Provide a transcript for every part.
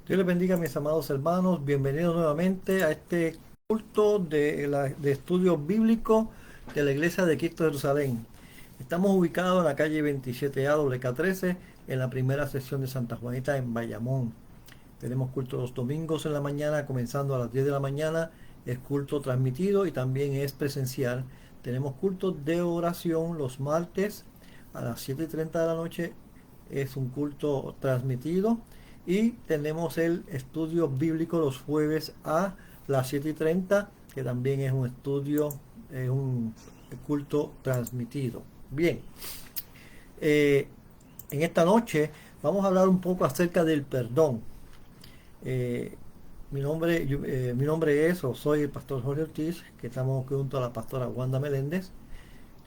Dios les bendiga, mis amados hermanos. Bienvenidos nuevamente a este culto de estudio bíblico de la Iglesia de Cristo de Jerusalén. Estamos ubicados en la calle 27A WK13, en la primera sección de Santa Juanita, en Bayamón. Tenemos culto los domingos en la mañana, comenzando a las 10 de la mañana. Es culto transmitido y también es presencial. Tenemos cultos de oración los martes a las 7:30 de la noche. Es un culto transmitido. Y tenemos el estudio bíblico los jueves a las 7:30, que también es un estudio, un culto transmitido. Bien, eh, en esta noche vamos a hablar un poco acerca del perdón. Eh, mi nombre es, o soy el pastor Jorge Ortiz, que estamos junto a la pastora Wanda Meléndez,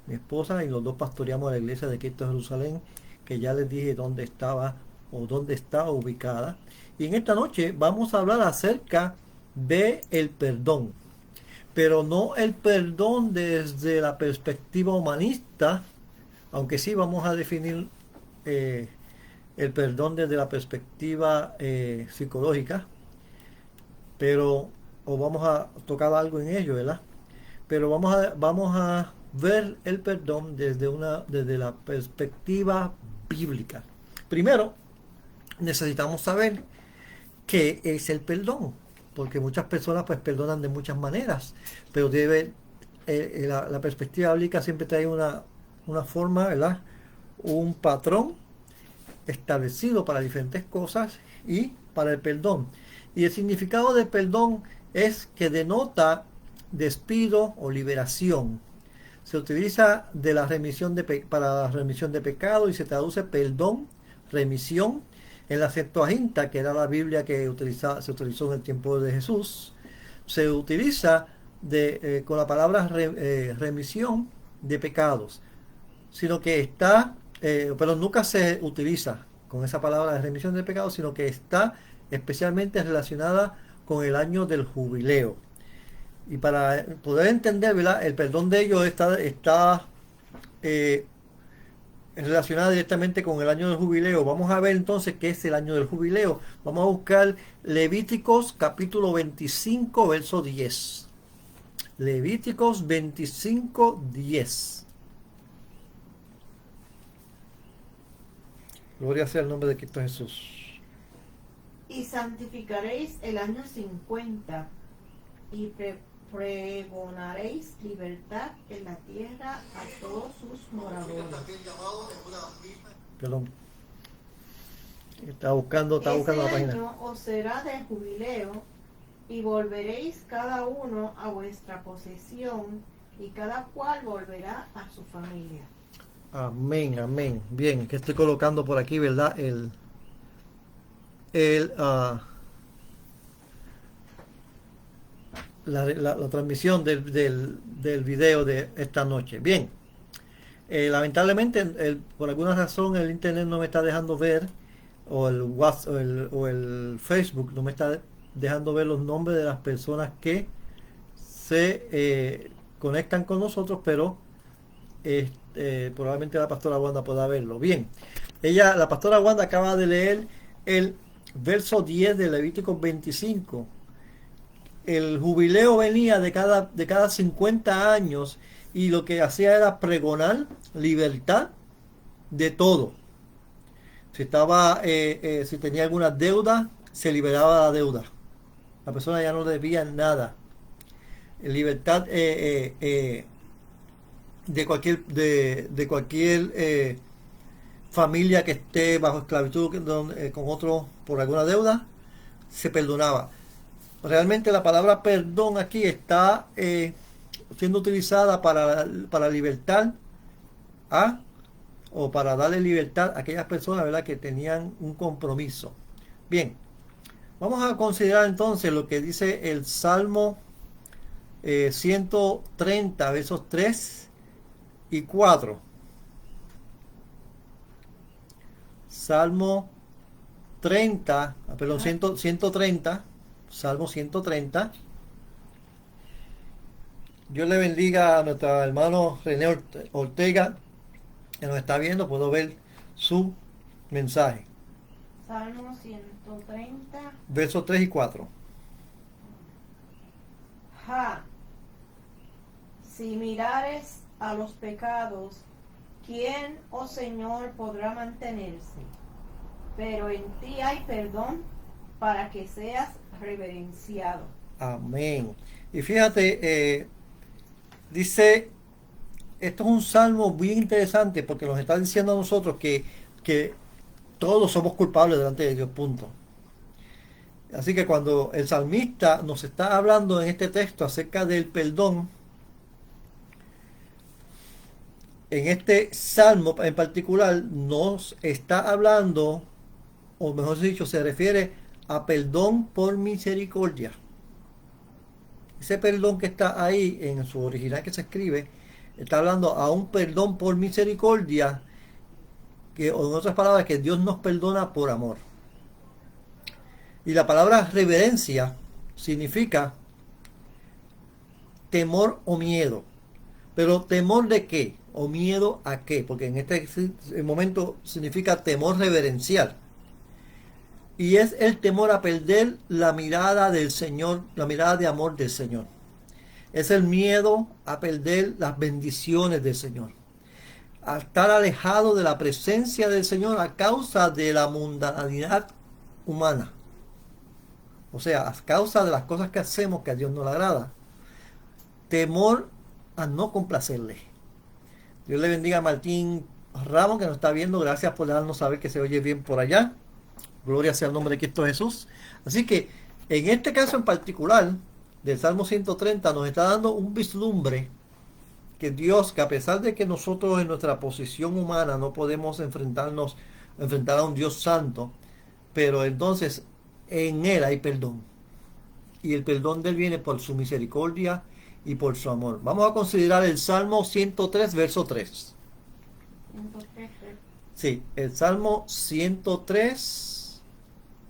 mi esposa, y los dos pastoreamos la iglesia de Cristo de Jerusalén, que ya les dije dónde estaba o dónde está ubicada. Y en esta noche vamos a hablar acerca de el perdón, pero no el perdón desde la perspectiva humanista, aunque sí vamos a definir eh, el perdón desde la perspectiva psicológica, pero o vamos a tocar algo en ello, ¿verdad? Pero vamos a ver el perdón desde la perspectiva bíblica. Primero, necesitamos saber qué es el perdón, porque muchas personas pues perdonan de muchas maneras, pero la perspectiva bíblica siempre trae una forma, ¿verdad? Un patrón establecido para diferentes cosas y para el perdón. Y el significado del perdón es que denota despido o liberación. Se utiliza de la remisión para la remisión de pecado y se traduce perdón, remisión. En la Septuaginta, que era la Biblia que se utilizó en el tiempo de Jesús, se utiliza con la palabra remisión de pecados, sino que pero nunca se utiliza con esa palabra de remisión de pecados, sino que está especialmente relacionada con el año del jubileo. Y para poder entender, ¿verdad? El perdón de ellos está eh, relacionada directamente con el año del jubileo. Vamos a ver entonces qué es el año del jubileo. Vamos a buscar Levíticos capítulo 25, verso 10. Levíticos 25, 10. Gloria sea el nombre de Cristo Jesús. Y santificaréis el año 50 y pregonaréis libertad en la tierra a todos sus moradores. Perdón. Está buscando la Ese página. año os será de jubileo y volveréis cada uno a vuestra posesión y cada cual volverá a su familia. Amén, amén. Bien, que estoy colocando por aquí, ¿verdad? El, ah, la transmisión del video de esta noche. Bien, lamentablemente, por alguna razón, el internet no me está dejando ver, o el WhatsApp, o el Facebook no me está dejando ver los nombres de las personas que se conectan con nosotros, pero probablemente la pastora Wanda pueda verlo. Bien, la pastora Wanda acaba de leer el verso 10 de Levítico 25. El jubileo venía de cada 50 años y lo que hacía era pregonar libertad de todo. Si tenía alguna deuda, se liberaba la deuda. La persona ya no debía nada. Libertad de cualquier familia que esté bajo esclavitud con otro por alguna deuda, se perdonaba. Realmente la palabra perdón aquí está siendo utilizada para libertar a o para darle libertad a aquellas personas, ¿verdad?, que tenían un compromiso. Bien, vamos a considerar entonces lo que dice el Salmo 130, versos 3 y 4. Salmo 30, perdón, 130, Salmo 130. Dios le bendiga a nuestro hermano René Ortega, que nos está viendo, puedo ver su mensaje. Salmo 130. versos 3 y 4. Ja, si mirares a los pecados, ¿quién, oh Señor, podrá mantenerse? Pero en ti hay perdón para que seas reverenciado. Amén. Y fíjate, dice, esto es un salmo bien interesante porque nos está diciendo a nosotros que todos somos culpables delante de Dios, punto. Así que cuando el salmista nos está hablando en este texto acerca del perdón, en este salmo en particular nos está hablando, o mejor dicho, se refiere a perdón por misericordia. Ese perdón que está ahí en su original que se escribe, está hablando a un perdón por misericordia, que, o en otras palabras, que Dios nos perdona por amor. Y la palabra reverencia significa temor o miedo. Pero temor de qué? O miedo a qué? Porque en este momento significa temor reverencial. Y es el temor a perder la mirada del Señor, la mirada de amor del Señor. Es el miedo a perder las bendiciones del Señor. A estar alejado de la presencia del Señor a causa de la mundanalidad humana. O sea, a causa de las cosas que hacemos que a Dios no le agrada. Temor a no complacerle. Dios le bendiga a Martín Ramos que nos está viendo. Gracias por darnos saber que se oye bien por allá. Gloria sea el nombre de Cristo Jesús. Así que en este caso en particular del Salmo 130 nos está dando un vislumbre que Dios, que a pesar de que nosotros en nuestra posición humana no podemos enfrentar a un Dios santo, pero entonces en Él hay perdón. Y el perdón de Él viene por su misericordia y por su amor. Vamos a considerar el Salmo 103, verso 3. 103. Sí, el Salmo 103,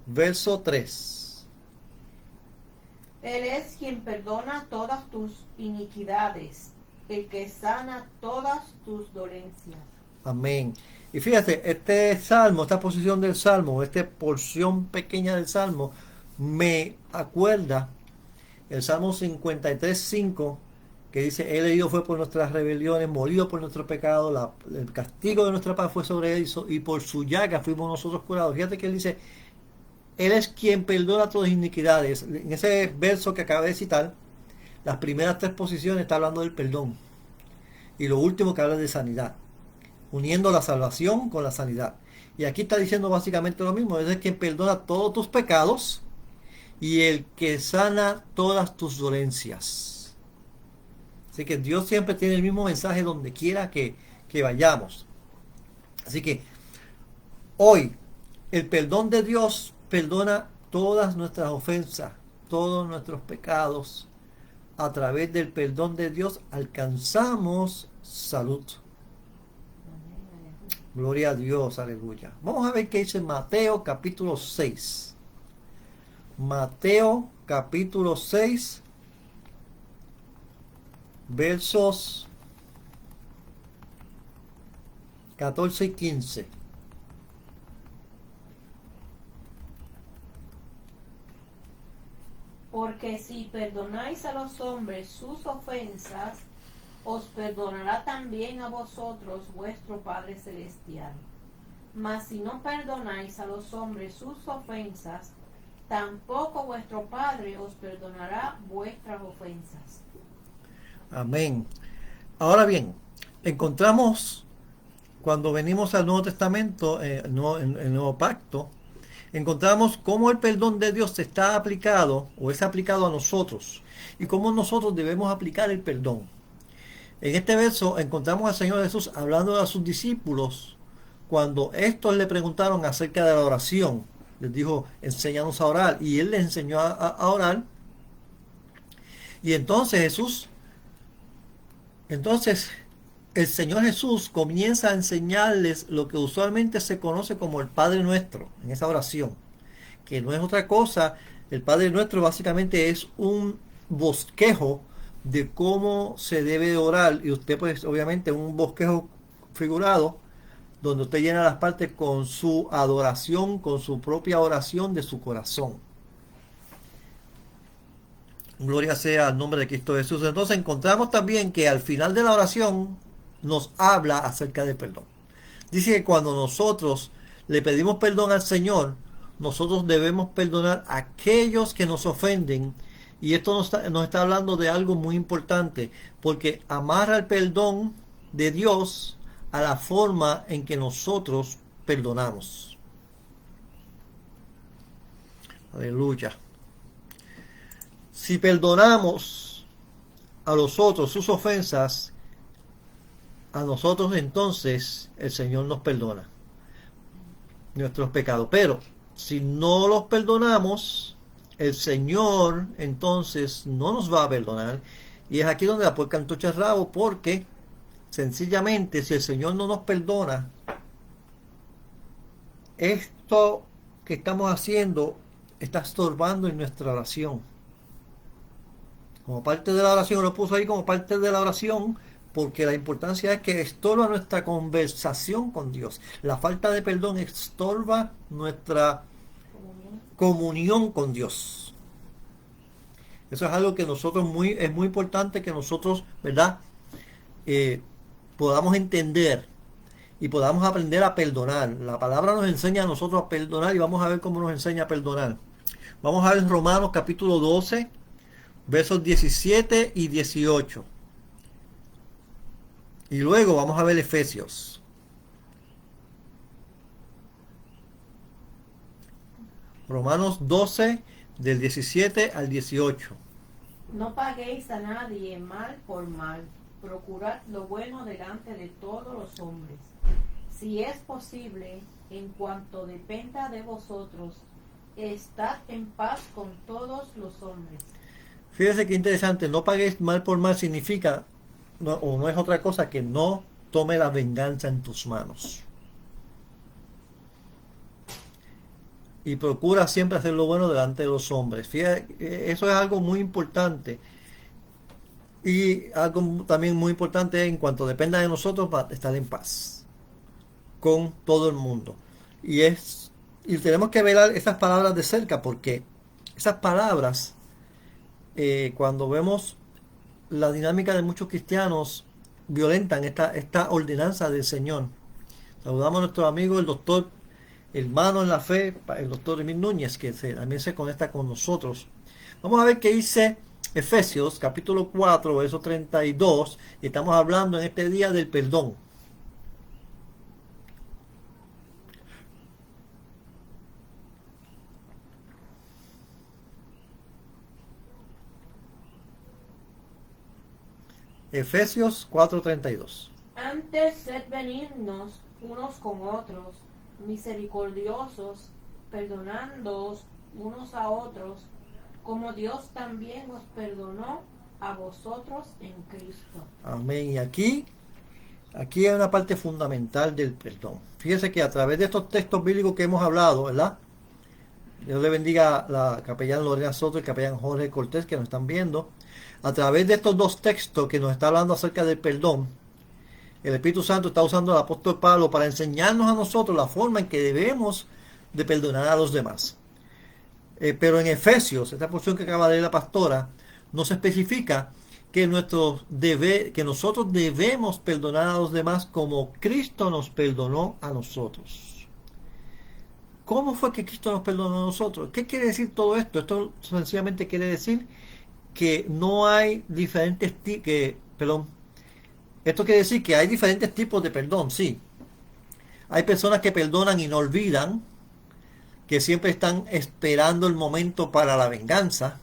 verso 3. Él es quien perdona todas tus iniquidades, el que sana todas tus dolencias. Amén. Y fíjate, este salmo, esta posición del salmo, esta porción pequeña del salmo, me acuerda el Salmo 53:5, que dice, Él herido fue por nuestras rebeliones, molido por nuestro pecado, el castigo de nuestra paz fue sobre Él, y por su llaga fuimos nosotros curados. Fíjate que Él dice, Él es quien perdona todas las iniquidades. En ese verso que acabé de citar, las primeras 3 posiciones está hablando del perdón. Y lo último que habla de sanidad, uniendo la salvación con la sanidad. Y aquí está diciendo básicamente lo mismo, Él es quien perdona todos tus pecados y el que sana todas tus dolencias. Así que Dios siempre tiene el mismo mensaje donde quiera que vayamos. Así que hoy el perdón de Dios perdona todas nuestras ofensas, todos nuestros pecados. A través del perdón de Dios alcanzamos salud. Gloria a Dios, aleluya. Vamos a ver qué dice Mateo capítulo 6. Mateo capítulo 6, versos 14 y 15. Porque si perdonáis a los hombres sus ofensas, os perdonará también a vosotros vuestro Padre Celestial. Mas si no perdonáis a los hombres sus ofensas, tampoco vuestro Padre os perdonará vuestras ofensas. Amén. Ahora bien, encontramos cuando venimos al Nuevo Testamento, el Nuevo Pacto, encontramos cómo el perdón de Dios está aplicado o es aplicado a nosotros y cómo nosotros debemos aplicar el perdón. En este verso encontramos al Señor Jesús hablando a sus discípulos cuando estos le preguntaron acerca de la oración. Les dijo, enséñanos a orar, y Él les enseñó a orar. Y entonces el Señor Jesús comienza a enseñarles lo que usualmente se conoce como el Padre Nuestro en esa oración, que no es otra cosa. El Padre Nuestro básicamente es un bosquejo de cómo se debe de orar, y usted pues obviamente un bosquejo figurado donde usted llena las partes con su adoración, con su propia oración de su corazón. Gloria sea al nombre de Cristo Jesús. Entonces encontramos también que al final de la oración nos habla acerca del perdón. Dice que cuando nosotros le pedimos perdón al Señor, nosotros debemos perdonar a aquellos que nos ofenden. Y esto nos está hablando de algo muy importante, porque amarra el perdón de Dios a la forma en que nosotros perdonamos. Aleluya. Si perdonamos a los otros sus ofensas, a nosotros entonces el Señor nos perdona nuestros pecados. Pero si no los perdonamos, el Señor entonces no nos va a perdonar. Y es aquí donde la puerca entucha el rabo, porque sencillamente si el Señor no nos perdona, esto que estamos haciendo está estorbando en nuestra oración. Como parte de la oración, lo puso ahí como parte de la oración, porque la importancia es que estorba nuestra conversación con Dios. La falta de perdón estorba nuestra comunión con Dios. Eso es algo que nosotros es muy importante que nosotros, ¿verdad? Podamos entender y podamos aprender a perdonar. La palabra nos enseña a nosotros a perdonar y vamos a ver cómo nos enseña a perdonar. Vamos a ver Romanos capítulo 12, versos 17 y 18. Y luego vamos a ver Efesios. Romanos 12, del 17 al 18. No paguéis a nadie mal por mal. Procurad lo bueno delante de todos los hombres. Si es posible, en cuanto dependa de vosotros, estad en paz con todos los hombres. Fíjese qué interesante, no paguéis mal por mal significa, no es otra cosa que no tome la venganza en tus manos. Y procura siempre hacer lo bueno delante de los hombres. Fíjate, eso es algo muy importante. Y algo también muy importante en cuanto dependa de nosotros, para estar en paz con todo el mundo. Y tenemos que ver esas palabras de cerca, porque esas palabras, cuando vemos la dinámica de muchos cristianos, violentan esta ordenanza del Señor. Saludamos a nuestro amigo el doctor, hermano en la fe, el doctor Emil Núñez, que también se conecta con nosotros. Vamos a ver qué dice Efesios capítulo 4, verso 32, y estamos hablando en este día del perdón. Efesios 4:32. Antes sed benignos unos con otros, misericordiosos, perdonándoos unos a otros, como Dios también os perdonó a vosotros en Cristo. Amén. Y aquí hay una parte fundamental del perdón. Fíjese que a través de estos textos bíblicos que hemos hablado, ¿verdad? Dios le bendiga a la capellán Lorena Soto y el capellán Jorge Cortés que nos están viendo. A través de estos dos textos que nos está hablando acerca del perdón, el Espíritu Santo está usando al apóstol Pablo para enseñarnos a nosotros la forma en que debemos de perdonar a los demás. Pero en Efesios, esta porción que acaba de leer la pastora, nos especifica que nosotros debemos perdonar a los demás como Cristo nos perdonó a nosotros. ¿Cómo fue que Cristo nos perdonó a nosotros? ¿Qué quiere decir todo esto? Esto sencillamente quiere decir que no hay diferentes esto quiere decir que hay diferentes tipos de perdón, sí. Hay personas que perdonan y no olvidan, que siempre están esperando el momento para la venganza,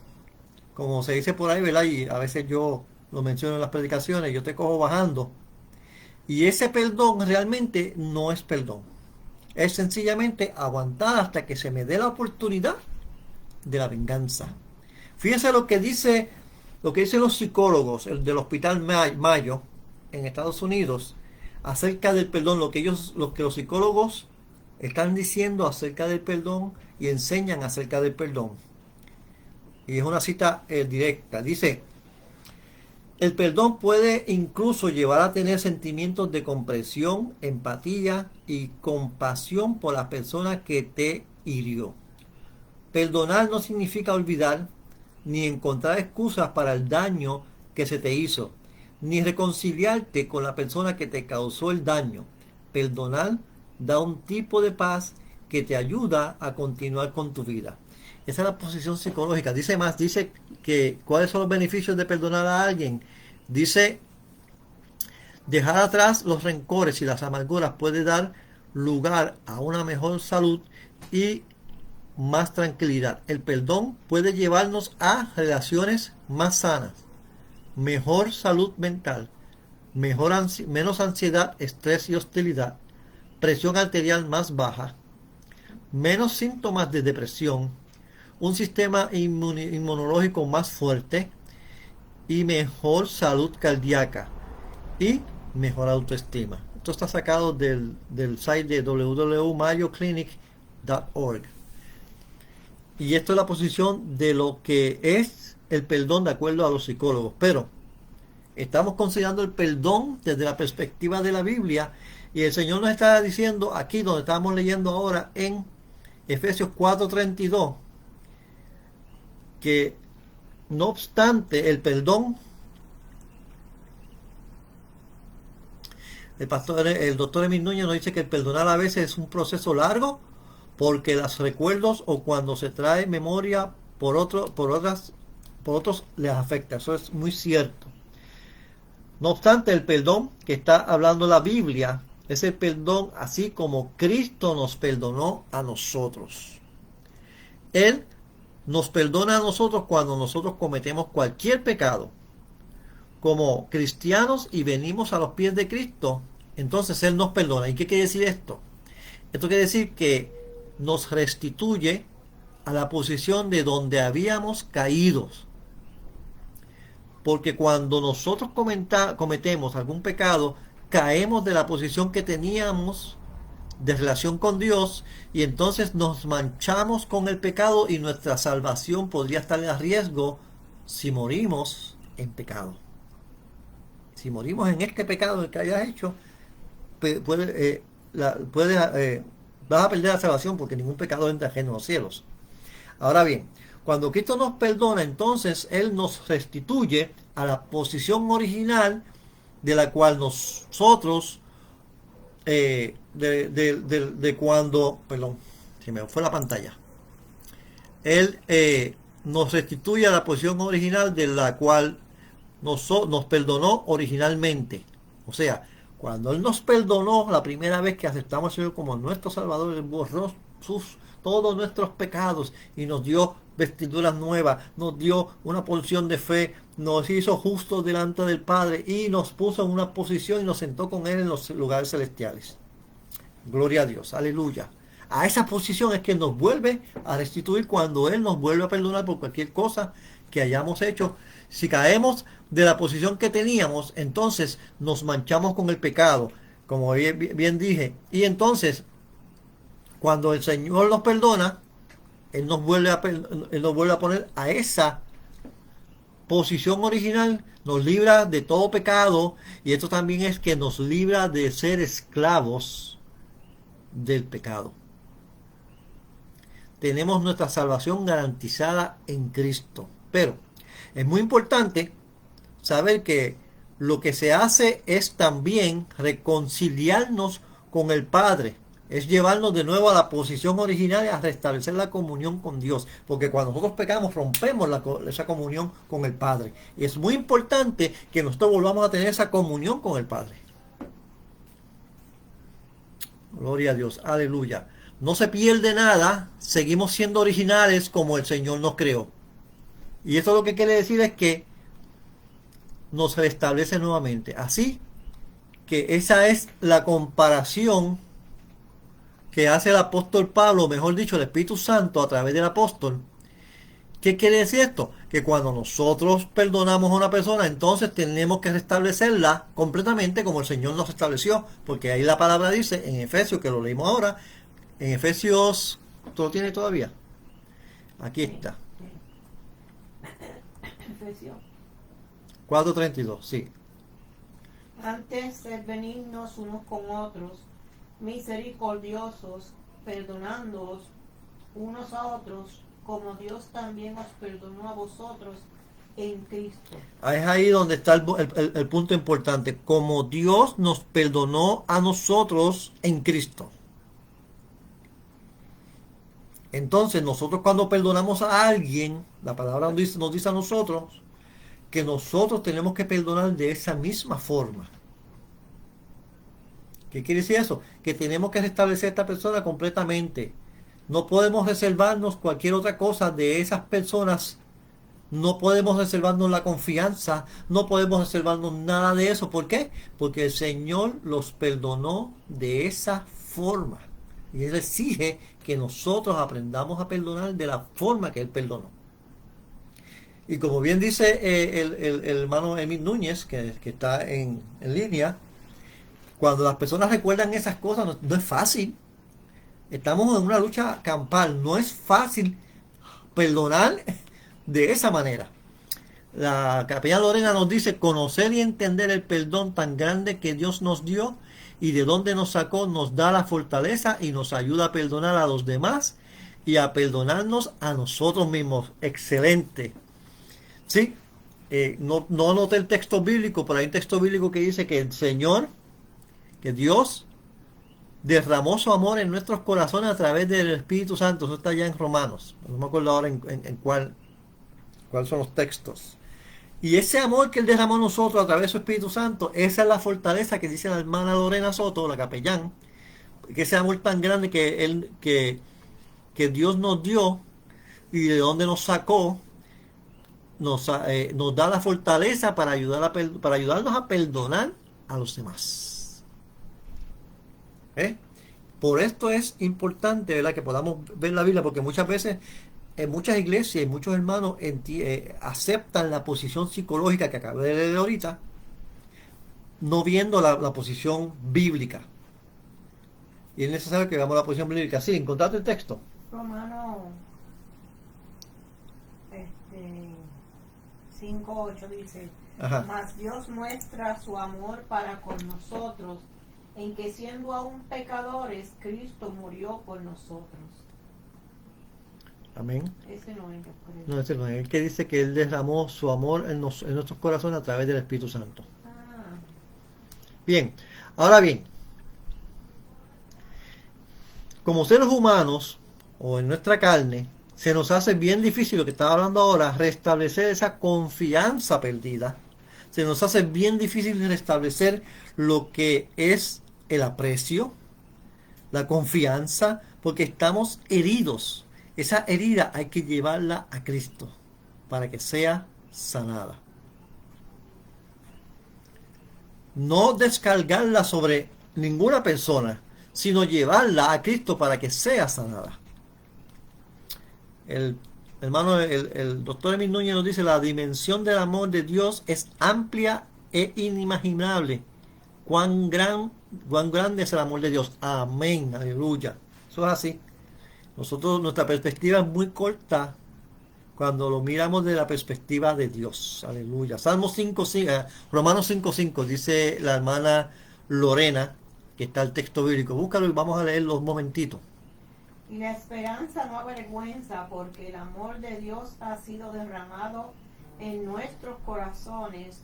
como se dice por ahí, ¿verdad? Y a veces yo lo menciono en las predicaciones, yo te cojo bajando. Y ese perdón realmente no es perdón. Es sencillamente aguantar hasta que se me dé la oportunidad de la venganza. Fíjense lo que dicen los psicólogos del Hospital Mayo en Estados Unidos acerca del perdón, lo que los psicólogos están diciendo acerca del perdón y enseñan acerca del perdón. Y es una cita directa. Dice: El perdón puede incluso llevar a tener sentimientos de comprensión, empatía y compasión por la persona que te hirió. Perdonar no significa olvidar, ni encontrar excusas para el daño que se te hizo, ni reconciliarte con la persona que te causó el daño. Perdonar da un tipo de paz que te ayuda a continuar con tu vida. Esa es la posición psicológica. Dice más, dice que cuáles son los beneficios de perdonar a alguien. Dice, dejar atrás los rencores y las amarguras puede dar lugar a una mejor salud y más tranquilidad. El perdón puede llevarnos a relaciones más sanas, mejor salud mental, menos ansiedad, estrés y hostilidad, presión arterial más baja, menos síntomas de depresión, un sistema inmunológico más fuerte y mejor salud cardíaca y mejor autoestima. Esto está sacado del site de www.mayoclinic.org. Y esto es la posición de lo que es el perdón de acuerdo a los psicólogos. Pero estamos considerando el perdón desde la perspectiva de la Biblia. Y el Señor nos está diciendo aquí donde estamos leyendo ahora en Efesios 4:32 que no obstante el perdón, el doctor Emil Núñez nos dice que el perdonar a veces es un proceso largo porque los recuerdos o cuando se trae memoria por otros les afecta. Eso es muy cierto. No obstante, el perdón que está hablando la Biblia es el perdón así como Cristo nos perdonó a nosotros. Él nos perdona a nosotros cuando nosotros cometemos cualquier pecado. Como cristianos y venimos a los pies de Cristo, entonces Él nos perdona. ¿Y qué quiere decir esto? Esto quiere decir que nos restituye a la posición de donde habíamos caído. Porque cuando nosotros cometemos algún pecado, caemos de la posición que teníamos de relación con Dios y entonces nos manchamos con el pecado y nuestra salvación podría estar en riesgo si morimos en pecado. Si morimos en este pecado que hayas hecho, vas a perder la salvación porque ningún pecado entra ajeno a los cielos. Ahora bien, cuando Cristo nos perdona, entonces Él nos restituye a la posición original de la cual nosotros, perdón, se me fue la pantalla. Él nos restituye a la posición original de la cual nos perdonó originalmente. O sea, cuando Él nos perdonó la primera vez que aceptamos al Señor como nuestro Salvador, Él borró todos nuestros pecados y nos dio vestiduras nuevas, nos dio una porción de fe, nos hizo justos delante del Padre y nos puso en una posición y nos sentó con Él en los lugares celestiales. Gloria a Dios, aleluya. A esa posición es que nos vuelve a restituir cuando Él nos vuelve a perdonar por cualquier cosa que hayamos hecho. Si caemos de la posición que teníamos, entonces nos manchamos con el pecado, como bien dije. Y entonces, cuando el Señor nos perdona, Él nos vuelve a poner a esa posición original, nos libra de todo pecado, y esto también es que nos libra de ser esclavos del pecado. Tenemos nuestra salvación garantizada en Cristo. Pero es muy importante saber que lo que se hace es también reconciliarnos con el Padre. Es llevarnos de nuevo a la posición original y a restablecer la comunión con Dios. Porque cuando nosotros pecamos, rompemos esa comunión con el Padre. Y es muy importante que nosotros volvamos a tener esa comunión con el Padre. Gloria a Dios, aleluya. No se pierde nada, seguimos siendo originales como el Señor nos creó. Y eso lo que quiere decir es que nos restablece nuevamente. Así que esa es la comparación que hace el apóstol Pablo, mejor dicho, el Espíritu Santo a través del apóstol. ¿Qué quiere decir esto? Que cuando nosotros perdonamos a una persona, entonces tenemos que restablecerla completamente como el Señor nos estableció. Porque ahí la palabra dice en Efesios, que lo leímos ahora, en Efesios, ¿tú lo tienes todavía? Aquí está. Efesios. 4:32, sí. Antes sed benignos unos con otros, misericordiosos, perdonándoos unos a otros, como Dios también os perdonó a vosotros en Cristo. Es ahí donde está el punto importante. Como Dios nos perdonó a nosotros en Cristo. Entonces nosotros cuando perdonamos a alguien, la palabra nos dice a nosotros que nosotros tenemos que perdonar de esa misma forma. ¿Qué quiere decir eso? Que tenemos que restablecer a esta persona completamente. No podemos reservarnos cualquier otra cosa de esas personas. No podemos reservarnos la confianza. No podemos reservarnos nada de eso. ¿Por qué? Porque el Señor los perdonó de esa forma. Y Él exige que nosotros aprendamos a perdonar de la forma que Él perdonó. Y como bien dice el hermano Emil Núñez, que está en línea, cuando las personas recuerdan esas cosas, no es fácil. Estamos en una lucha campal. No es fácil perdonar de esa manera. La capellana Lorena nos dice: conocer y entender el perdón tan grande que Dios nos dio y de dónde nos sacó, nos da la fortaleza y nos ayuda a perdonar a los demás y a perdonarnos a nosotros mismos. Excelente. Sí, no anoté el texto bíblico, pero hay un texto bíblico que dice que el Señor, que Dios derramó su amor en nuestros corazones a través del Espíritu Santo. Eso está ya en Romanos. No me acuerdo ahora en cuál son los textos. Y ese amor que Él derramó a nosotros a través de su Espíritu Santo, esa es la fortaleza que dice la hermana Lorena Soto, la capellán, que ese amor tan grande que Dios nos dio y de donde nos sacó, nos da la fortaleza para ayudarnos a perdonar a los demás. Por esto es importante, ¿verdad?, que podamos ver la Biblia, porque muchas veces en muchas iglesias y muchos hermanos aceptan la posición psicológica que acabo de leer ahorita, no viendo la posición bíblica. Y es necesario que veamos la posición bíblica. Sí, ¿encontraste el texto? Romano 5:8 dice: Ajá. Mas Dios muestra su amor para con nosotros, en que siendo aún pecadores, Cristo murió por nosotros. Amén. Ese no es, yo creo. No, ese no es. El que dice que Él derramó su amor en nuestros corazones a través del Espíritu Santo. Bien, ahora bien, como seres humanos o en nuestra carne, se nos hace bien difícil, lo que estaba hablando ahora, restablecer esa confianza perdida. Se nos hace bien difícil restablecer lo que es el aprecio, la confianza, porque estamos heridos. Esa herida hay que llevarla a Cristo para que sea sanada. No descargarla sobre ninguna persona, sino llevarla a Cristo para que sea sanada. El doctor Emil Núñez nos dice: la dimensión del amor de Dios es amplia e inimaginable. Cuán grande es el amor de Dios. Amén, aleluya. Eso es así. Nuestra perspectiva es muy corta cuando lo miramos de la perspectiva de Dios. Aleluya. Romanos 5:5 dice la hermana Lorena, que está el texto bíblico. Búscalo y vamos a leerlo un momentito. Y la esperanza no avergüenza, porque el amor de Dios ha sido derramado en nuestros corazones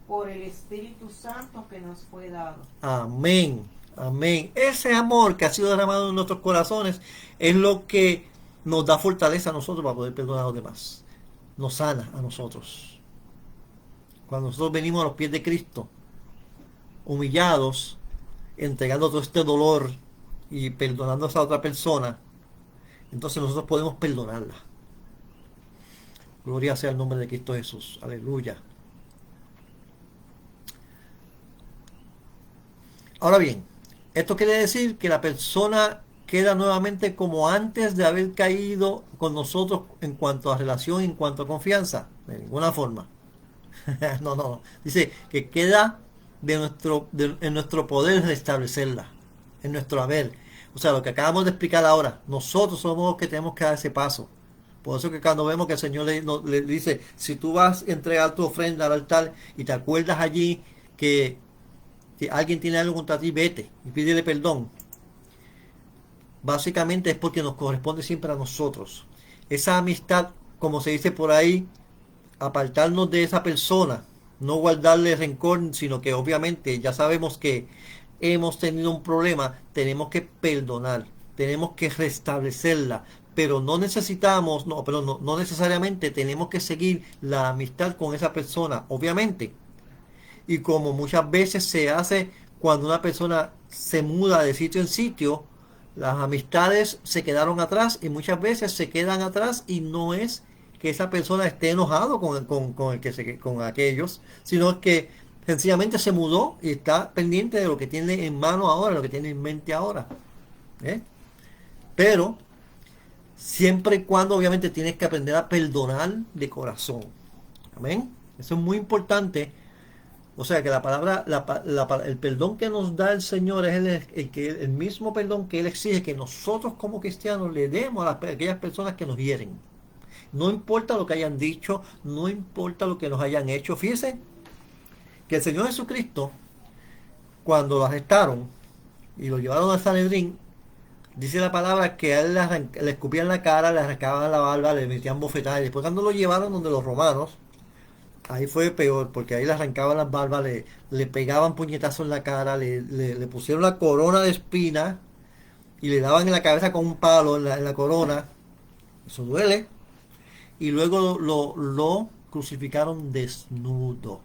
por el Espíritu Santo que nos fue dado. Amén, amén. Ese amor que ha sido derramado en nuestros corazones es lo que nos da fortaleza a nosotros para poder perdonar a los demás. Nos sana a nosotros. Cuando nosotros venimos a los pies de Cristo, humillados, entregando todo este dolor y perdonando a esa otra persona, entonces nosotros podemos perdonarla. Gloria sea el nombre de Cristo Jesús. Aleluya. Ahora bien, esto quiere decir que la persona queda nuevamente como antes de haber caído con nosotros en cuanto a relación, en cuanto a confianza. De ninguna forma. No. Dice que queda en nuestro poder restablecerla, en nuestro haber. O sea, lo que acabamos de explicar ahora, nosotros somos los que tenemos que dar ese paso. Por eso que cuando vemos que el Señor le dice, si tú vas a entregar tu ofrenda al altar y te acuerdas allí que, que alguien tiene algo contra ti, vete y pídele perdón. Básicamente es porque nos corresponde siempre a nosotros. Esa amistad, como se dice por ahí, apartarnos de esa persona, no guardarle rencor, sino que obviamente ya sabemos que hemos tenido un problema, tenemos que perdonar, tenemos que restablecerla, pero no necesitamos, no, pero no necesariamente tenemos que seguir la amistad con esa persona, obviamente. Y como muchas veces se hace cuando una persona se muda de sitio en sitio, las amistades se quedaron atrás y muchas veces se quedan atrás y no es que esa persona esté enojado con aquellos, sino que sencillamente se mudó y está pendiente de lo que tiene en mano ahora, lo que tiene en mente ahora. ¿eh? Pero siempre y cuando obviamente tienes que aprender a perdonar de corazón. Amén. Eso es muy importante. O sea que la palabra, el perdón que nos da el Señor es el mismo perdón que Él exige que nosotros como cristianos le demos a aquellas personas que nos hieren. No importa lo que hayan dicho, no importa lo que nos hayan hecho. Fíjense que el Señor Jesucristo, cuando lo arrestaron y lo llevaron al Sanedrín, dice la palabra que a él le escupían la cara, le arrancaban la barba, le metían bofetadas. Y después cuando lo llevaron donde los romanos, ahí fue peor, porque ahí le arrancaban las barbas, le pegaban puñetazos en la cara, le pusieron la corona de espina y le daban en la cabeza con un palo en la corona. Eso duele. Y luego lo crucificaron desnudo.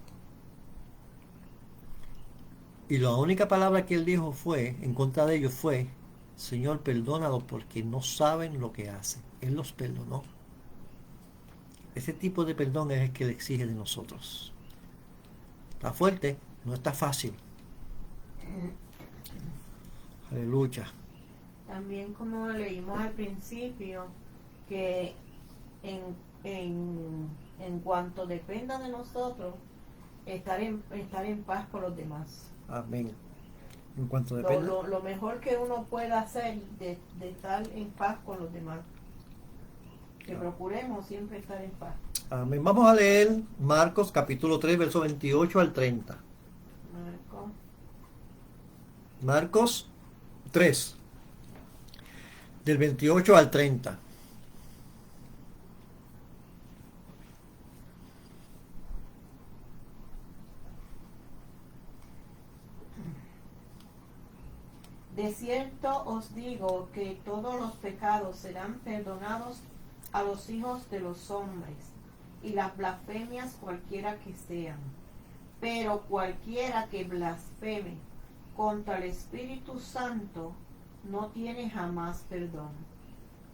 Y la única palabra que él dijo fue, en contra de ellos fue, Señor, perdónalos porque no saben lo que hacen. Él los perdonó. Ese tipo de perdón es el que Él exige de nosotros. Está fuerte, no está fácil. Aleluya. También como leímos al principio, que en cuanto dependa de nosotros, estar en paz con los demás. Amén. En cuanto dependa. Lo mejor que uno pueda hacer de estar en paz con los demás. Que procuremos siempre estar en paz. Amén. Vamos a leer Marcos capítulo 3, verso 28 al 30. Marcos 3, del 28 al 30. De cierto os digo que todos los pecados serán perdonados a los hijos de los hombres, y las blasfemias cualquiera que sean. Pero cualquiera que blasfeme contra el Espíritu Santo no tiene jamás perdón,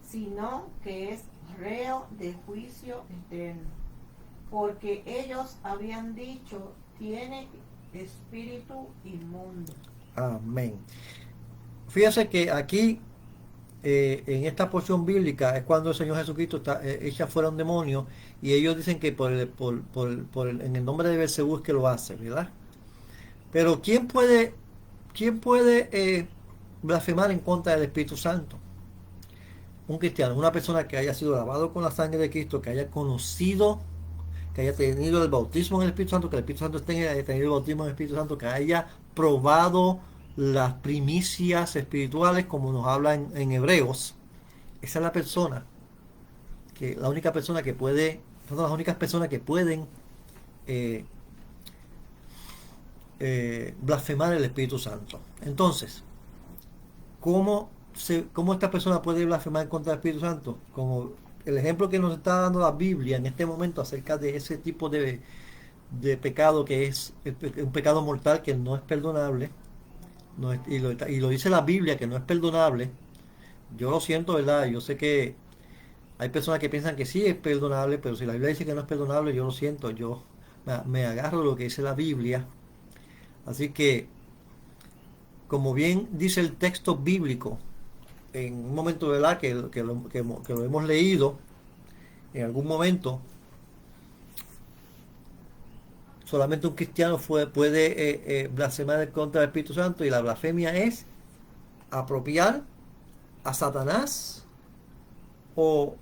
sino que es reo de juicio eterno. Porque ellos habían dicho, tiene espíritu inmundo. Amén. Fíjese que aquí, en esta porción bíblica, es cuando el Señor Jesucristo echa fuera un demonio y ellos dicen que en el nombre de Belcebú es que lo hace, ¿verdad? Pero ¿quién puede blasfemar en contra del Espíritu Santo? Un cristiano, una persona que haya sido lavado con la sangre de Cristo, que haya conocido, que haya tenido el bautismo en el Espíritu Santo, que el Espíritu Santo haya tenido el bautismo en el Espíritu Santo, que haya probado las primicias espirituales como nos habla en Hebreos. Esa es la persona la única persona que puede, son las únicas personas que pueden blasfemar el Espíritu Santo. Entonces, ¿cómo esta persona puede blasfemar en contra del Espíritu Santo? Como el ejemplo que nos está dando la Biblia en este momento acerca de ese tipo de pecado que es un pecado mortal que no es perdonable. Y lo dice la Biblia que no es perdonable. Yo lo siento, ¿verdad? Yo sé que hay personas que piensan que sí es perdonable, pero si la Biblia dice que no es perdonable, yo lo siento. Yo me agarro de lo que dice la Biblia. Así que, como bien dice el texto bíblico, en un momento, ¿verdad? Que lo hemos leído en algún momento, solamente un cristiano puede blasfemar en contra del Espíritu Santo, y la blasfemia es apropiar a Satanás o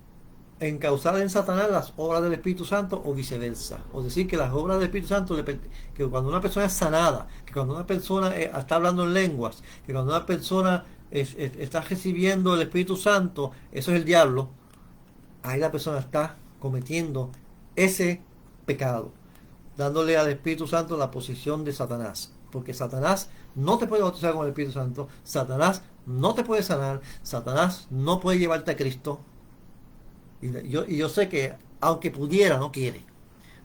encauzar en Satanás las obras del Espíritu Santo o viceversa. O decir que las obras del Espíritu Santo, que cuando una persona es sanada, que cuando una persona está hablando en lenguas, que cuando una persona está recibiendo el Espíritu Santo, eso es el diablo, ahí la persona está cometiendo ese pecado, dándole al Espíritu Santo la posición de Satanás. Porque Satanás no te puede bautizar con el Espíritu Santo, Satanás no te puede sanar, Satanás no puede llevarte a Cristo. Y yo sé que, aunque pudiera, no quiere.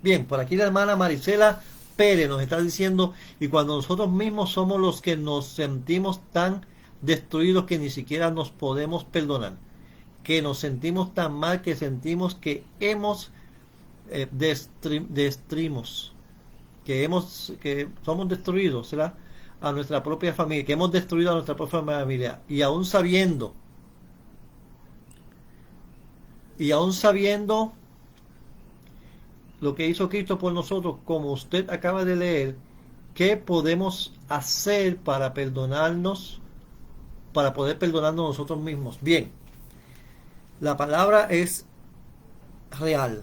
Bien, por aquí la hermana Marisela Pérez nos está diciendo, y cuando nosotros mismos somos los que nos sentimos tan destruidos que ni siquiera nos podemos perdonar, que nos sentimos tan mal que sentimos que hemos que somos destruidos, ¿será? A nuestra propia familia, que hemos destruido a nuestra propia familia, y aún sabiendo lo que hizo Cristo por nosotros, como usted acaba de leer, ¿qué podemos hacer para perdonarnos, para poder perdonarnos nosotros mismos? Bien, la palabra es real.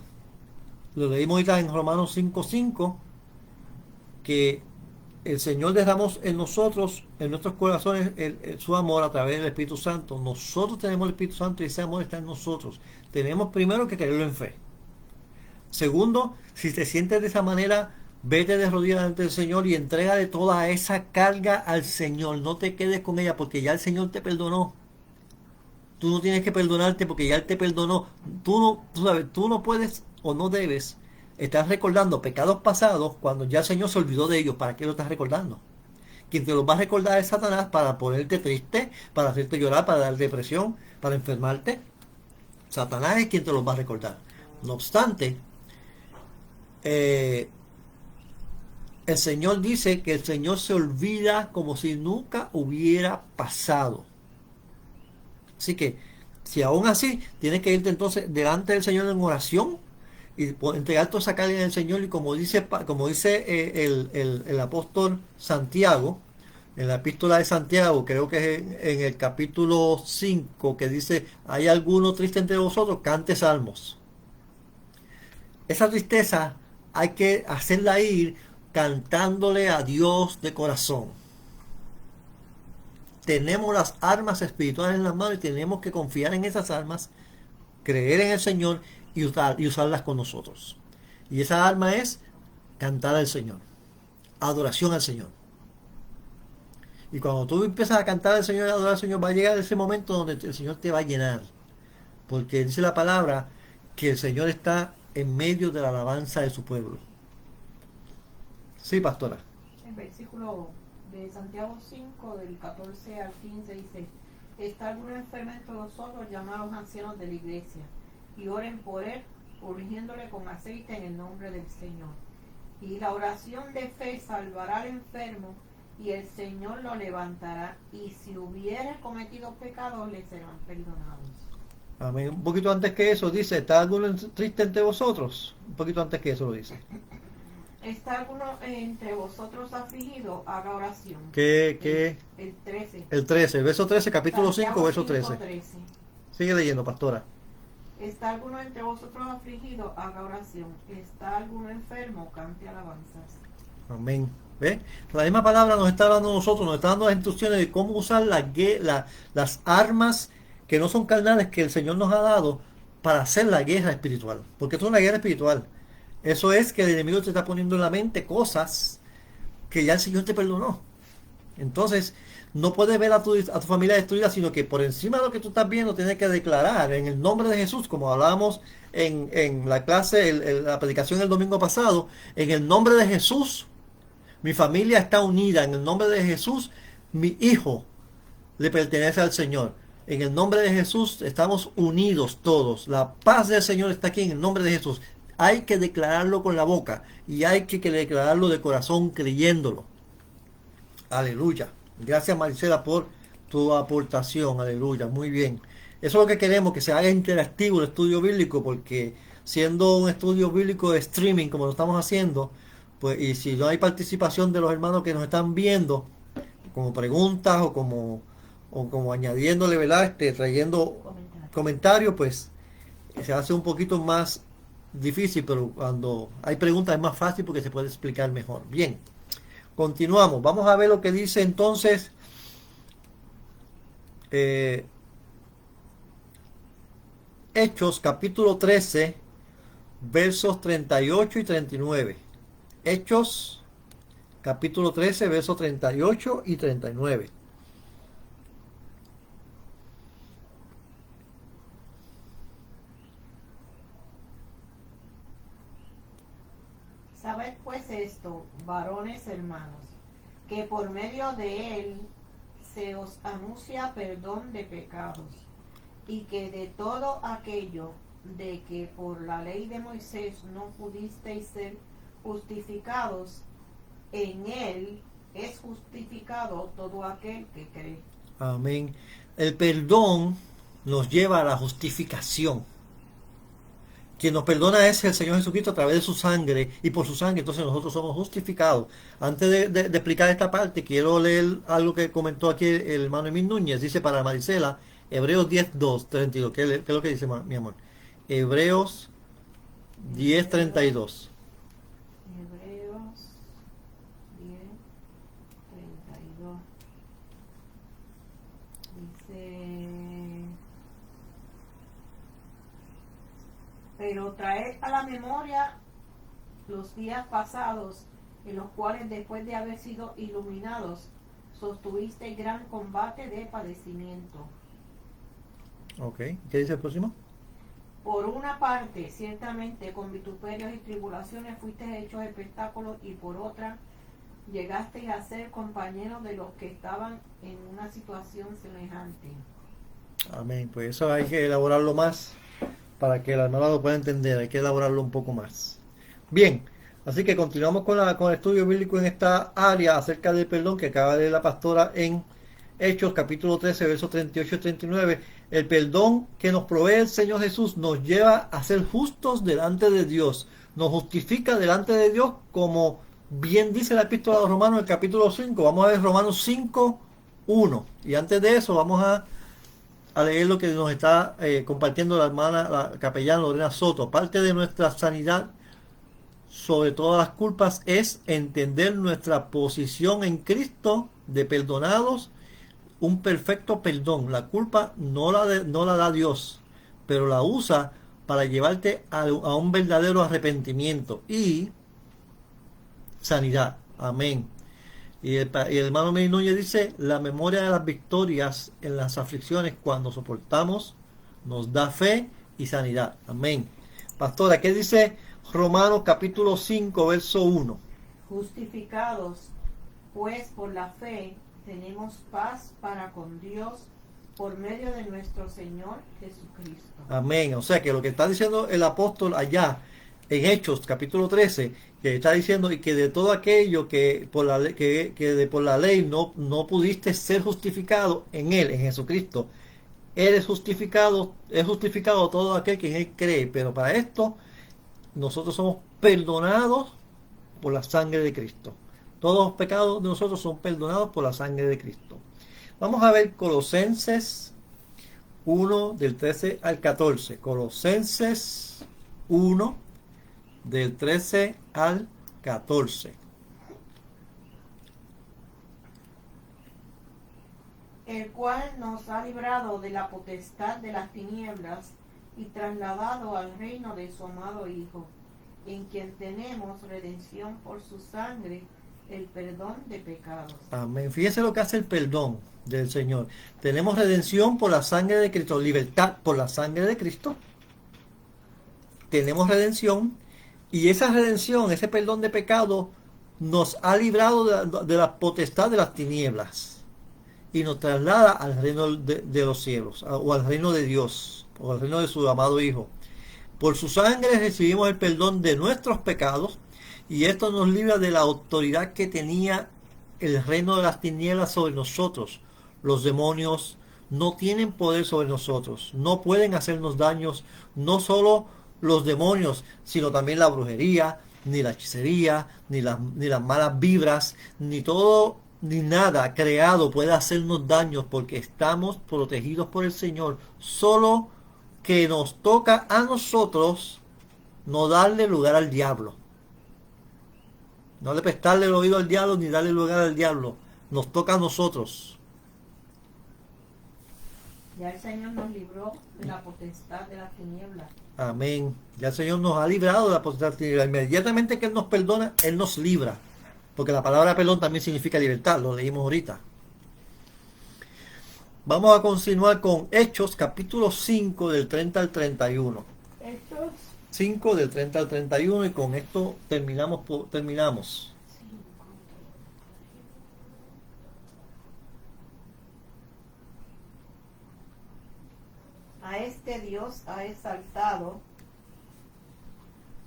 Lo leímos ahorita en Romanos 5:5, que el Señor derramó en nosotros, en nuestros corazones, su amor a través del Espíritu Santo. Nosotros tenemos el Espíritu Santo y ese amor está en nosotros. Tenemos primero que creerlo en fe. Segundo, si te sientes de esa manera, vete de rodillas ante el Señor y entrégale toda esa carga al Señor. No te quedes con ella porque ya el Señor te perdonó. Tú no tienes que perdonarte porque ya Él te perdonó. Tú no puedes o no debes estar recordando pecados pasados cuando ya el Señor se olvidó de ellos. ¿Para qué lo estás recordando? Quien te los va a recordar es Satanás para ponerte triste, para hacerte llorar, para dar depresión, para enfermarte. Satanás es quien te los va a recordar. No obstante, el Señor dice que el Señor se olvida como si nunca hubiera pasado. Así que, si aún así, tienes que irte entonces delante del Señor en oración y entregar toda esa carga en el Señor. Y como dice el apóstol Santiago, en la epístola de Santiago, creo que es en el capítulo 5, que dice: ¿hay alguno triste entre vosotros? Cante salmos. Esa tristeza hay que hacerla ir cantándole a Dios de corazón. Tenemos las armas espirituales en las manos y tenemos que confiar en esas armas, creer en el Señor y usarlas con nosotros. Y esa arma es cantar al Señor, adoración al Señor. Y cuando tú empiezas a cantar al Señor y adorar al Señor, va a llegar ese momento donde el Señor te va a llenar. Porque dice la palabra que el Señor está en medio de la alabanza de su pueblo. Sí, pastora. El versículo de Santiago 5, del 14 al 15, dice: ¿está alguno enfermo entre vosotros? Llama a los ancianos de la iglesia y oren por él, ungiéndole con aceite en el nombre del Señor. Y la oración de fe salvará al enfermo, y el Señor lo levantará, y si hubiere cometido pecados, le serán perdonados. Amén. Un poquito antes que eso dice: ¿está alguno triste entre vosotros? Un poquito antes que eso lo dice. ¿Está alguno entre vosotros afligido? Haga oración. ¿Qué? El 13. El 13, verso 13, capítulo Santiago 5, verso 13. 5:13. Sigue leyendo, pastora. ¿Está alguno entre vosotros afligido? Haga oración. ¿Está alguno enfermo? Cante alabanzas. Amén. ¿Ve? La misma palabra nos está dando a nosotros, nos está dando las instrucciones de cómo usar las armas que no son carnales que el Señor nos ha dado para hacer la guerra espiritual. Porque esto es una guerra espiritual. Eso es que el enemigo te está poniendo en la mente cosas que ya el Señor te perdonó. Entonces, no puedes ver a tu familia destruida, sino que por encima de lo que tú estás viendo, tienes que declarar en el nombre de Jesús, como hablábamos en la clase, la predicación el domingo pasado: en el nombre de Jesús, mi familia está unida. En el nombre de Jesús, mi hijo le pertenece al Señor. En el nombre de Jesús estamos unidos todos. La paz del Señor está aquí en el nombre de Jesús. Hay que declararlo con la boca y hay que declararlo de corazón creyéndolo. Aleluya. Gracias, Marisela, por tu aportación. Aleluya. Muy bien. Eso es lo que queremos, que se haga interactivo el estudio bíblico, porque siendo un estudio bíblico de streaming como lo estamos haciendo, pues, y si no hay participación de los hermanos que nos están viendo, como preguntas o como añadiéndole, ¿verdad? Trayendo comentarios, pues se hace un poquito más difícil, pero cuando hay preguntas es más fácil porque se puede explicar mejor. Bien, continuamos. Vamos a ver lo que dice entonces eh, Hechos capítulo 13, versos 38 y 39. Hechos capítulo 13, versos 38 y 39. Sabed pues esto, varones hermanos, que por medio de él se os anuncia perdón de pecados, y que de todo aquello de que por la ley de Moisés no pudisteis ser justificados, en él es justificado todo aquel que cree. Amén. El perdón nos lleva a la justificación. Quien nos perdona es el Señor Jesucristo a través de su sangre, y por su sangre entonces nosotros somos justificados. Antes de explicar esta parte, quiero leer algo que comentó aquí el hermano Emil Núñez. Dice para Marisela, Hebreos 10, 2, 32. ¿Qué es lo que dice, mi amor? Hebreos 10, 32. Hebreos 10, 32. Dice: pero traed a la memoria los días pasados, en los cuales después de haber sido iluminados, sostuvisteis gran combate de padecimiento. Ok, ¿qué dice el próximo? Por una parte, ciertamente con vituperios y tribulaciones fuisteis hechos espectáculos, y por otra, llegasteis a ser compañeros de los que estaban en una situación semejante. Amén. Pues eso hay que elaborarlo más para que el hermano lo pueda entender. Hay que elaborarlo un poco más. Bien, así que continuamos con el estudio bíblico en esta área acerca del perdón que acaba de leer la pastora en Hechos capítulo 13, versos 38 y 39. El perdón que nos provee el Señor Jesús nos lleva a ser justos delante de Dios. Nos justifica delante de Dios, como bien dice la epístola a los Romanos, el capítulo 5. Vamos a ver Romanos 5, 1. Y antes de eso vamos a leer lo que nos está compartiendo la hermana, la capellana Lorena Soto. Parte de nuestra sanidad sobre todas las culpas es entender nuestra posición en Cristo de perdonados, un perfecto perdón. La culpa no la da Dios, pero la usa para llevarte a un verdadero arrepentimiento y sanidad. Amén. Y el hermano Mey Núñez dice: la memoria de las victorias en las aflicciones cuando soportamos nos da fe y sanidad. Amén. Pastora, ¿qué dice Romanos capítulo 5, verso 1? Justificados, pues por la fe tenemos paz para con Dios por medio de nuestro Señor Jesucristo. Amén. O sea que lo que está diciendo el apóstol allá en Hechos capítulo 13, que está diciendo y que de todo aquello que por la, por la ley no pudiste ser justificado en Él, en Jesucristo, es justificado todo aquel que en Él cree. Pero para esto nosotros somos perdonados por la sangre de Cristo. Todos los pecados de nosotros son perdonados por la sangre de Cristo. Vamos a ver Colosenses 1 del 13 al 14. Colosenses 1 del 13 al 14. El cual nos ha librado de la potestad de las tinieblas y trasladado al reino de su amado Hijo, en quien tenemos redención por su sangre, el perdón de pecados. Amén. Fíjese lo que hace el perdón del Señor. Tenemos redención por la sangre de Cristo, libertad por la sangre de Cristo. Tenemos redención, y esa redención, ese perdón de pecado, nos ha librado de la potestad de las tinieblas y nos traslada al reino de los cielos, o al reino de Dios, o al reino de su amado Hijo. Por su sangre recibimos el perdón de nuestros pecados, y esto nos libra de la autoridad que tenía el reino de las tinieblas sobre nosotros. Los demonios no tienen poder sobre nosotros, no pueden hacernos daños. No solo los demonios, sino también la brujería, ni la hechicería, ni las malas vibras, ni nada creado puede hacernos daños, porque estamos protegidos por el Señor. Solo que nos toca a nosotros no darle lugar al diablo. No le prestarle el oído al diablo ni darle lugar al diablo. Nos toca a nosotros. Ya el Señor nos libró de la potestad de las tinieblas. Amén. Ya el Señor nos ha librado de la potestad de las tinieblas. Inmediatamente que Él nos perdona, Él nos libra. Porque la palabra perdón también significa libertad. Lo leímos ahorita. Vamos a continuar con Hechos, capítulo 5, del 30 al 31. Hechos 5 del 30 al 31 y con esto terminamos. A este Dios ha exaltado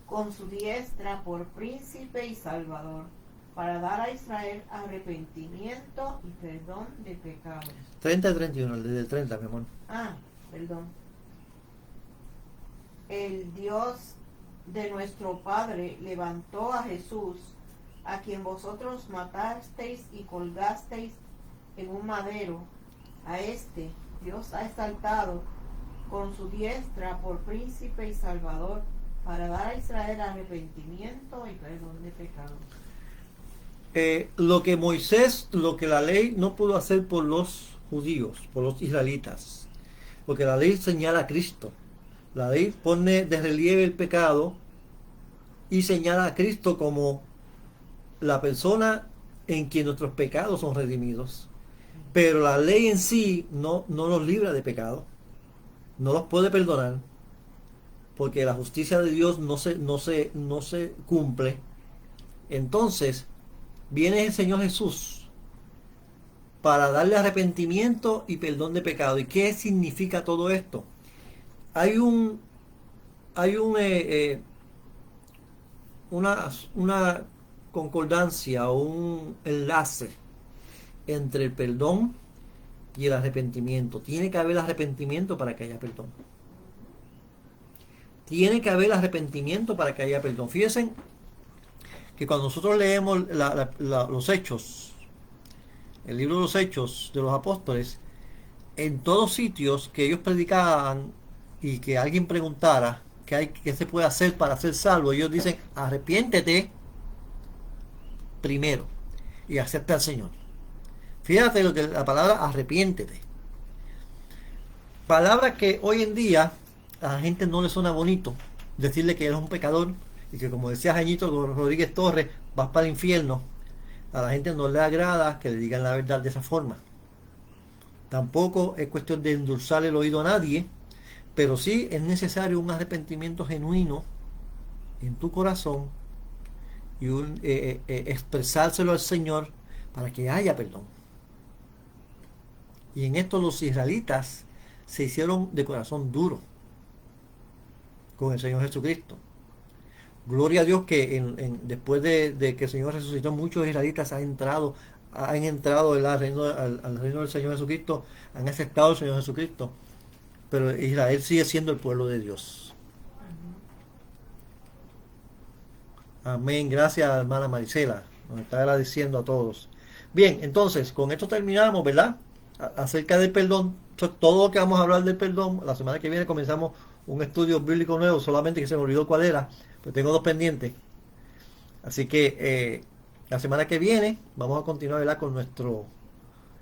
con su diestra por príncipe y salvador, para dar a Israel arrepentimiento y perdón de pecados. 30 al 31, desde el 30, mi amor. Perdón. El Dios de nuestro Padre levantó a Jesús, a quien vosotros matasteis y colgasteis en un madero. A este Dios ha exaltado con su diestra por príncipe y salvador, para dar a Israel arrepentimiento y perdón de pecados. Lo que Moisés, lo que la ley no pudo hacer por los judíos, por los israelitas, porque la ley señala a Cristo. La ley pone de relieve el pecado y señala a Cristo como la persona en quien nuestros pecados son redimidos. Pero la ley en sí no nos libra de pecado, no los puede perdonar, porque la justicia de Dios no se cumple. Entonces viene el Señor Jesús para darle arrepentimiento y perdón de pecado. ¿Y qué significa todo esto? Hay una concordancia o un enlace entre el perdón y el arrepentimiento. Tiene que haber arrepentimiento para que haya perdón. Tiene que haber arrepentimiento para que haya perdón. Fíjense que cuando nosotros leemos los Hechos, el libro de los Hechos de los Apóstoles, en todos sitios que ellos predicaban y que alguien preguntara qué se puede hacer para ser salvo, ellos dicen: arrepiéntete primero y acepta al Señor. Fíjate lo que la palabra arrepiéntete. Palabra que hoy en día a la gente no le suena bonito decirle que eres un pecador y que, como decía Jañito Rodríguez Torres, vas para el infierno. A la gente no le agrada que le digan la verdad de esa forma. Tampoco es cuestión de endulzar el oído a nadie, pero sí es necesario un arrepentimiento genuino en tu corazón y expresárselo al Señor para que haya perdón. Y en esto los israelitas se hicieron de corazón duro con el Señor Jesucristo. Gloria a Dios que después de que el Señor resucitó, muchos israelitas han entrado al reino del Señor Jesucristo, han aceptado al Señor Jesucristo, pero Israel sigue siendo el pueblo de Dios. Amén. Gracias, hermana Marisela, nos está agradeciendo a todos. Bien, entonces con esto terminamos, ¿verdad? Acerca del perdón, todo lo que vamos a hablar del perdón. La semana que viene comenzamos un estudio bíblico nuevo, solamente que se me olvidó cuál era, pero tengo 2 pendientes. Así que la semana que viene vamos a continuar, ¿verdad?, con nuestro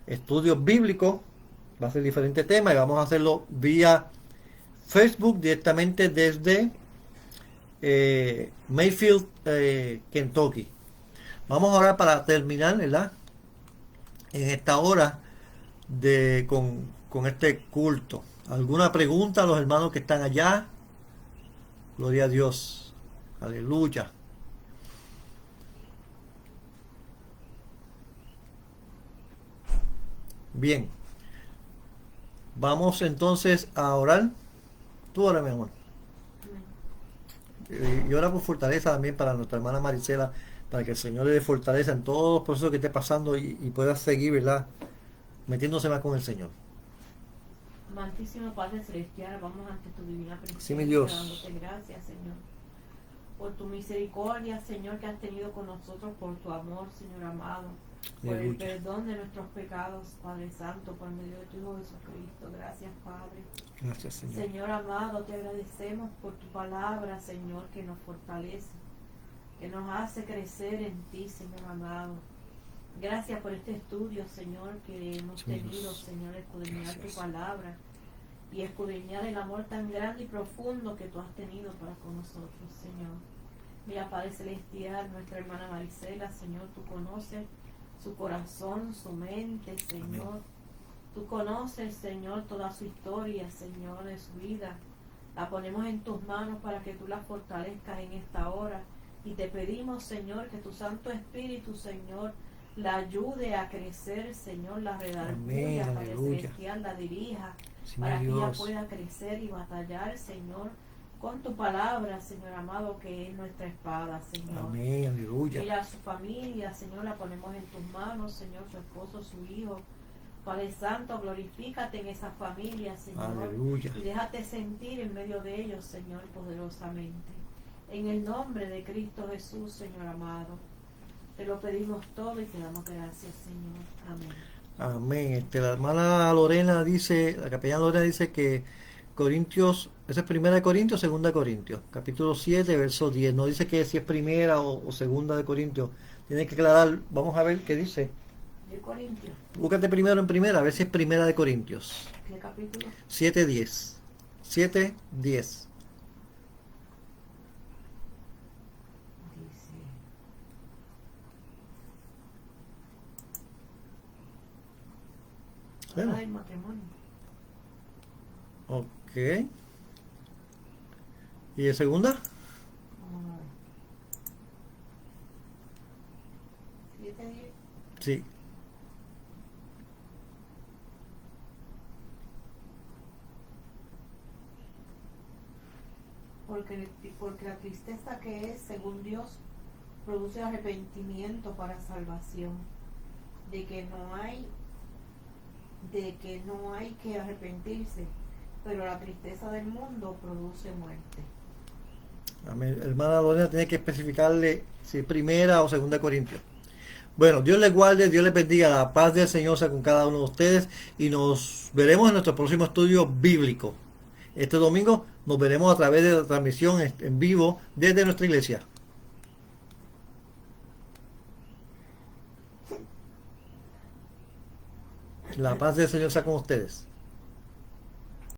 estudio bíblico. Va a ser diferente tema y vamos a hacerlo vía Facebook directamente desde Mayfield, Kentucky. Vamos ahora, para terminar, ¿verdad?, en esta hora con este culto. ¿Alguna pregunta a los hermanos que están allá? Gloria a Dios. Aleluya. Bien. Vamos entonces a orar. Tú ora, mi amor. Y ora por fortaleza también para nuestra hermana Marisela, para que el Señor le dé fortaleza en todos los procesos que esté pasando y pueda seguir, ¿verdad?, metiéndose más con el Señor. Amantísimo Padre Celestial, vamos ante tu divina presencia, Sí, mi Dios. dándote gracias, Señor, por tu misericordia, Señor, que has tenido con nosotros, por tu amor, Señor amado, por el Aleluya. perdón de nuestros pecados, Padre Santo, por medio de tu Hijo Jesucristo. Gracias, Padre. Gracias, Señor. Señor amado, te agradecemos por tu palabra, Señor, que nos fortalece, que nos hace crecer en ti, Señor amado. Gracias por este estudio, Señor, que hemos tenido, Señor, escudriñar tu palabra y escudriñar el amor tan grande y profundo que tú has tenido para con nosotros, Señor. Mira, Padre Celestial, nuestra hermana Marisela, Señor, tú conoces su corazón, su mente, Señor. Amén. Tú conoces, Señor, toda su historia, Señor, de su vida. La ponemos en tus manos para que tú la fortalezcas en esta hora. Y te pedimos, Señor, que tu Santo Espíritu, Señor, la ayude a crecer, Señor, la redarguya, Amén, Padre aleluya. Celestial, la dirija, Sí, para mi que ella Dios. pueda crecer y batallar, Señor, con tu palabra, Señor amado, que es nuestra espada, Señor. Amén, aleluya. Ella, su familia, Señor, la ponemos en tus manos, Señor, su esposo, su hijo. Padre Santo, glorifícate en esa familia, Señor. Aleluya. Y déjate sentir en medio de ellos, Señor, poderosamente. En el nombre de Cristo Jesús, Señor amado. Te lo pedimos todo y te damos gracias, Señor. Amén. Amén. La hermana Lorena dice, la capellana Lorena dice que Corintios, ¿esa es primera de Corintios o segunda de Corintios? Capítulo 7, verso 10. No dice que si es primera o segunda de Corintios. Tiene que aclarar, vamos a ver qué dice. De Corintios, Búscate primero en primera, a ver si es primera de Corintios. ¿qué capítulo? 7:10. 7:10. Dice, Bueno, habla del matrimonio. ok. ¿Y de segunda? Vamos a ver. 7:10. Sí. Porque la tristeza que es, según Dios, produce arrepentimiento para salvación, de que no hay que arrepentirse, pero la tristeza del mundo produce muerte. Amén. Hermana Lorena tiene que especificarle si es primera o segunda de Corintios. Bueno, Dios les guarde, Dios les bendiga, la paz del Señor sea con cada uno de ustedes y nos veremos en nuestro próximo estudio bíblico. Este domingo nos veremos a través de la transmisión en vivo desde nuestra iglesia. La paz del Señor sea con ustedes.